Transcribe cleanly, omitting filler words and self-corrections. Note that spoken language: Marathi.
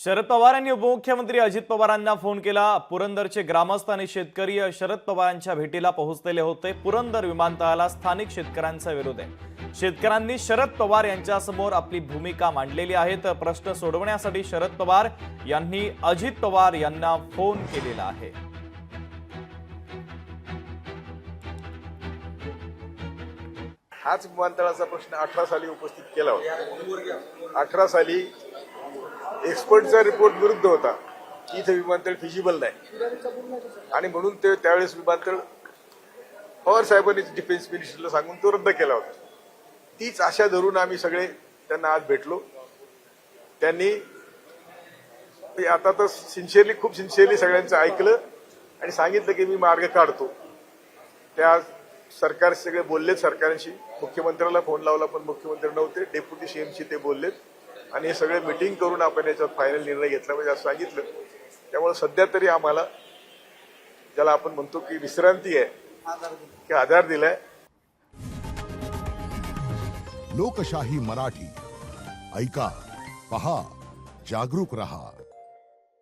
शरद पवार यांनी उपमुख्यमंत्री अजित पवारांना फोन केला। पुरंदरचे ग्रामस्थ आणि शेतकरी शरद पवारांच्या भेटीला पोहोचलेले होते। पुरंदर विमानतळाला स्थानिक शेतकऱ्यांचा विरोध आहे। शेतकऱ्यांनी शरद पवार यांच्यासमोर आपली भूमिका मांडलेली आहे। तर प्रश्न सोडवण्यासाठी शरद पवार यांनी अजित पवार यांना फोन केलेला आहे। हाच विमानतळाचा प्रश्न 18 साली उपस्थित केला होता। 18 साली एक्सपर्टचा रिपोर्ट विरुद्ध होता की इथे विमानतळ फिजिबल नाही आणि म्हणून ते त्यावेळेस विमानतळ पवार साहेबांनी डिफेन्स मिनिस्टरला सांगून तो रद्द केला होता। तीच आशा धरून आम्ही सगळे त्यांना आज भेटलो। त्यांनी आता तर खूप सिन्सिअरली सगळ्यांचं ऐकलं आणि सांगितलं की मी मार्ग काढतो। त्या सरकार सगळे बोललेत सरकारशी। मुख्यमंत्र्याला फोन लावला पण मुख्यमंत्री नव्हते, डेप्युटी सीएमशी ते बोललेत आणि हे सगळे मीटिंग करून आपण याच्यात फायनल निर्णय घेतला म्हणजे असं सांगितलं। त्यामुळे सध्या तरी आम्हाला ज्याला आपण म्हणतो की विश्रांती आहे की आधार दिलाय। लोकशाही मराठी ऐका, पहा, जागरूक रहा।